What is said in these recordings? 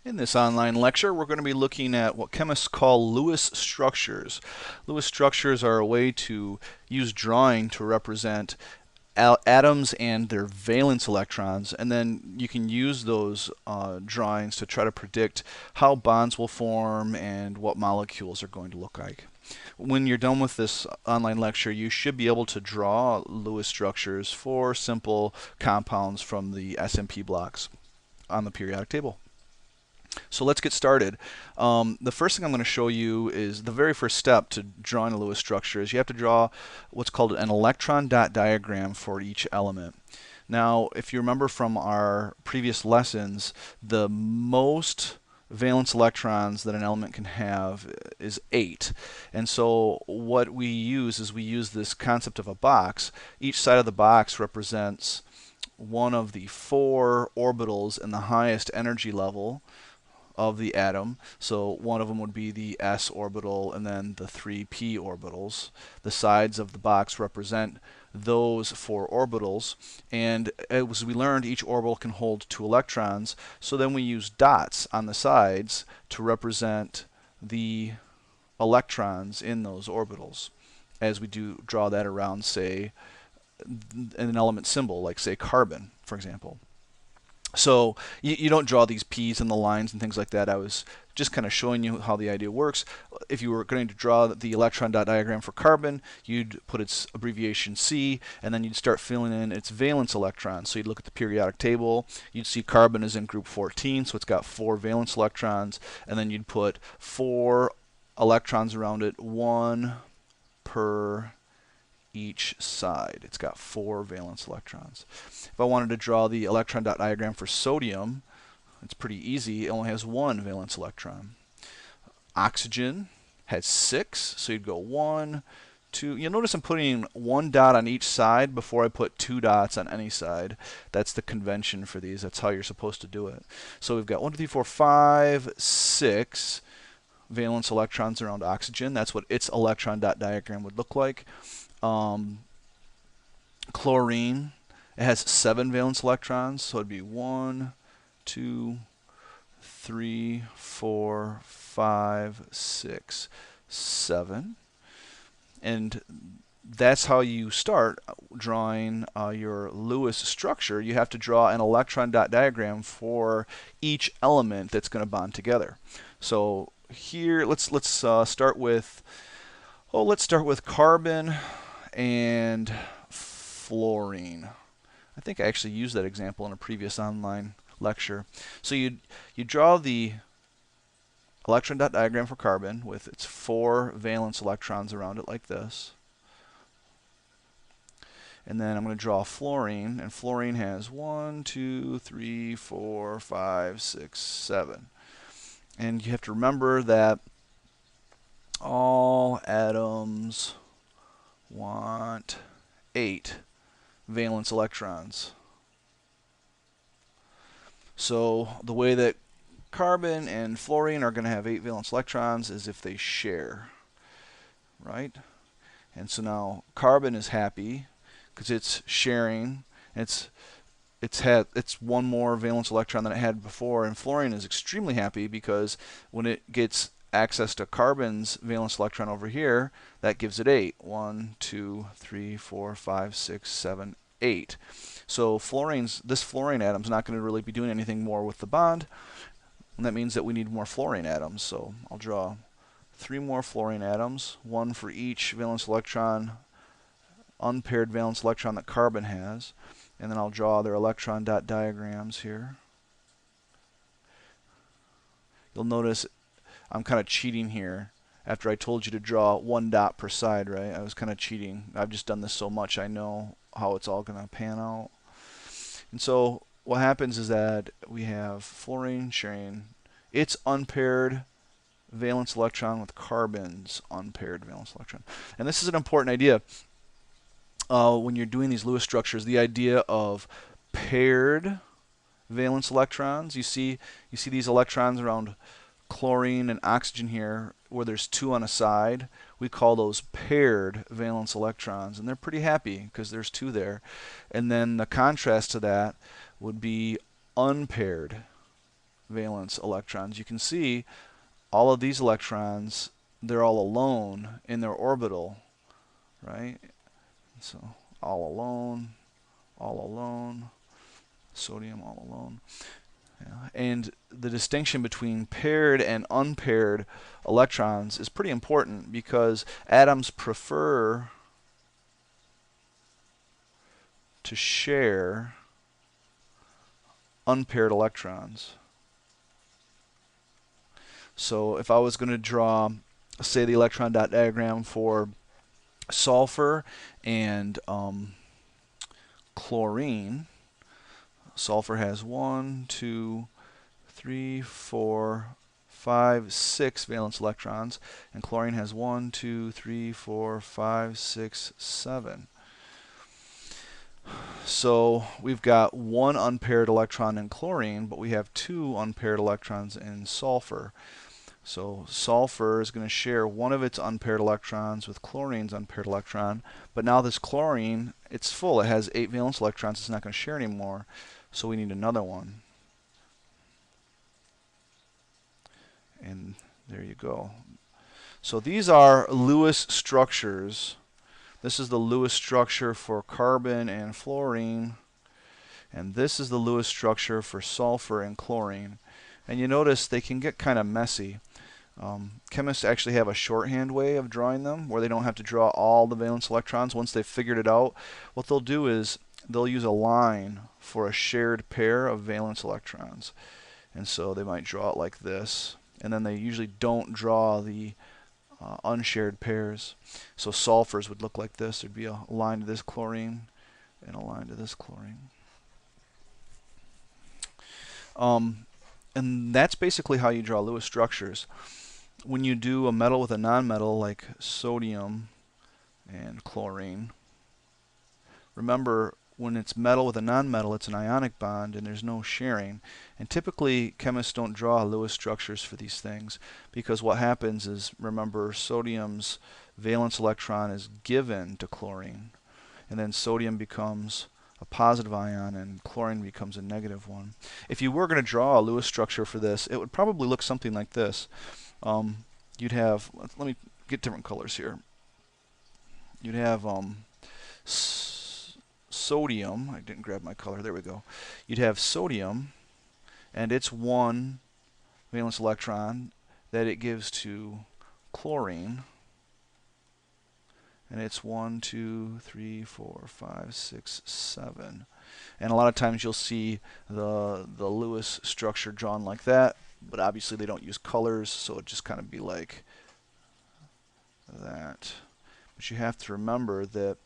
In this online lecture, we're going to be looking at what chemists call Lewis structures. Lewis structures are a way to use drawing to represent atoms and their valence electrons, and then you can use those drawings to try to predict how bonds will form and what molecules are going to look like. When you're done with this online lecture, you should be able to draw Lewis structures for simple compounds from the SMP blocks on the periodic table. So let's get started. The first thing I'm going to show you is the very first step to drawing a Lewis structure is you have to draw what's called an electron dot diagram for each element. Now, if you remember from our previous lessons, the most valence electrons that an element can have is 8. And so what we use is we use this concept of a box. Each side of the box represents one of the 4 orbitals in the highest energy level of the atom. So one of them would be the s orbital and then the 3p orbitals. The sides of the box represent those 4 orbitals, and as we learned, each orbital can hold 2 electrons, so then we use dots on the sides to represent the electrons in those orbitals as we do draw that around, say, an element symbol, like say carbon, for example. So you don't draw these P's and the lines and things like that. I was just kind of showing you how the idea works. If you were going to draw the electron dot diagram for carbon, you'd put its abbreviation C, and then you'd start filling in its valence electrons. So you'd look at the periodic table, you'd see carbon is in group 14, so it's got 4 valence electrons, and then you'd put 4 electrons around it, 1 per each side. It's got 4 valence electrons. If I wanted to draw the electron dot diagram for sodium, it's pretty easy. It only has 1 valence electron. Oxygen has 6, so you'd go 1, 2. You'll notice I'm putting 1 dot on each side before I put 2 dots on any side. That's the convention for these. That's how you're supposed to do it. So we've got 1, 2, 3, 4, 5, 6 valence electrons around oxygen. That's what its electron dot diagram would look like. Chlorine, it has 7 valence electrons, so it'd be 1, 2, 3, 4, 5, 6, 7. And that's how you start drawing your Lewis structure. You have to draw an electron dot diagram for each element that's going to bond together. So here, let's start with carbon and fluorine. I think I actually used that example in a previous online lecture. So you draw the electron dot diagram for carbon with its 4 valence electrons around it like this. And then I'm going to draw fluorine, and fluorine has 1, 2, 3, 4, 5, 6, 7. And you have to remember that all atoms want 8 valence electrons. So the way that carbon and fluorine are going to have 8 valence electrons is if they share, right? And so now carbon is happy because it's sharing. It's 1 more valence electron than it had before, and fluorine is extremely happy because when it gets access to carbon's valence electron over here, that gives it 8. 1, 2, 3, 4, 5, 6, 7, 8. So this fluorine atom is not going to really be doing anything more with the bond, and that means that we need more fluorine atoms. So I'll draw 3 more fluorine atoms, 1 for each valence electron, unpaired valence electron that carbon has, and then I'll draw their electron dot diagrams here. You'll notice I'm kind of cheating here. After I told you to draw 1 dot per side, right? I was kind of cheating. I've just done this so much I know how it's all going to pan out. And so what happens is that we have fluorine sharing its unpaired valence electron with carbon's unpaired valence electron. And this is an important idea when you're doing these Lewis structures, the idea of paired valence electrons. You see these electrons around chlorine and oxygen here where there's 2 on a side. We call those paired valence electrons, and they're pretty happy because there's 2 there. And then the contrast to that would be unpaired valence electrons. You can see all of these electrons, they're all alone in their orbital, right? So all alone, sodium all alone. Yeah. And the distinction between paired and unpaired electrons is pretty important because atoms prefer to share unpaired electrons. So if I was going to draw, say, the electron dot diagram for sulfur and chlorine, sulfur has 1, 2, 3, 4, 5, 6 valence electrons, and chlorine has 1, 2, 3, 4, 5, 6, 7. So we've got one unpaired electron in chlorine, but we have two unpaired electrons in sulfur. So sulfur is going to share one of its unpaired electrons with chlorine's unpaired electron, but now this chlorine, it's full. It has 8 valence electrons. It's not going to share anymore, so we need another one. And there you go. So these are Lewis structures. This is the Lewis structure for carbon and fluorine, and this is the Lewis structure for sulfur and chlorine. And you notice they can get kind of messy. Chemists actually have a shorthand way of drawing them where they don't have to draw all the valence electrons. Once they've figured it out, what they'll do is they'll use a line for a shared pair of valence electrons. And so they might draw it like this, and then they usually don't draw the unshared pairs. So sulfurs would look like this. There'd be a line to this chlorine and a line to this chlorine. And that's basically how you draw Lewis structures. When you do a metal with a nonmetal like sodium and chlorine, remember when it's metal with a nonmetal, it's an ionic bond and there's no sharing. And typically chemists don't draw Lewis structures for these things because what happens is, remember, sodium's valence electron is given to chlorine, and then sodium becomes a positive ion and chlorine becomes a negative one. If you were going to draw a Lewis structure for this, it would probably look something like this. You'd have, let me get different colors here. You'd have sodium. I didn't grab my color. There we go. You'd have sodium, and it's one valence electron that it gives to chlorine, and it's 1, 2, 3, 4, 5, 6, 7. And a lot of times you'll see the Lewis structure drawn like that, but obviously they don't use colors, so it just kind of be like that. But you have to remember that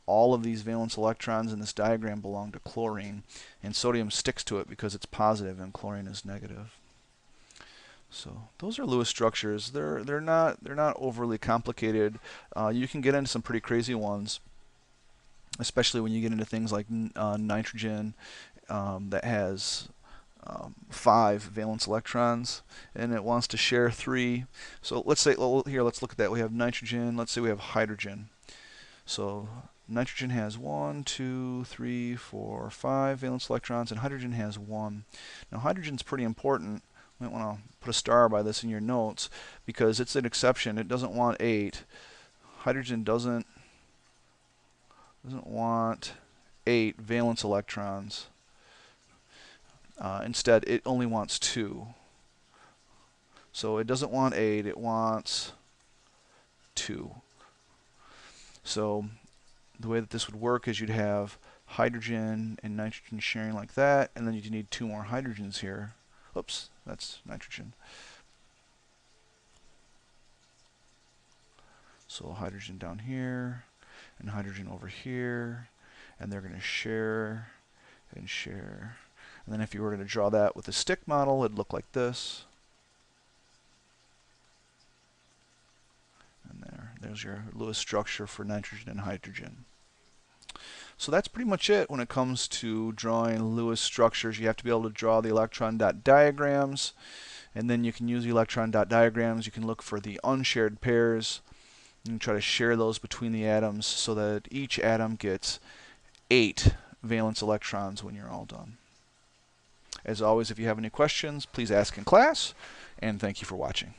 all of these valence electrons in this diagram belong to chlorine, and sodium sticks to it because it's positive and chlorine is negative. So those are Lewis structures. They're not overly complicated. You can get into some pretty crazy ones, especially when you get into things like nitrogen that has 5 valence electrons and it wants to share 3. So let's say, well, here, let's look at that. We have nitrogen. Let's say we have hydrogen. So nitrogen has 1, 2, 3, 4, 5 valence electrons, and hydrogen has 1. Now hydrogen's pretty important. You might want to put a star by this in your notes because it's an exception. It doesn't want 8. Hydrogen doesn't want 8 valence electrons. Instead, it only wants 2. So it doesn't want 8, it wants 2. So the way that this would work is you'd have hydrogen and nitrogen sharing like that, and then you'd need 2 more hydrogens here. Oops, that's nitrogen. So hydrogen down here and hydrogen over here, and they're going to share and share. And then if you were going to draw that with a stick model, it'd look like this. And there's your Lewis structure for nitrogen and hydrogen. So that's pretty much it when it comes to drawing Lewis structures. You have to be able to draw the electron dot diagrams, and then you can use the electron dot diagrams. You can look for the unshared pairs and try to share those between the atoms so that each atom gets 8 valence electrons when you're all done. As always, if you have any questions, please ask in class, and thank you for watching.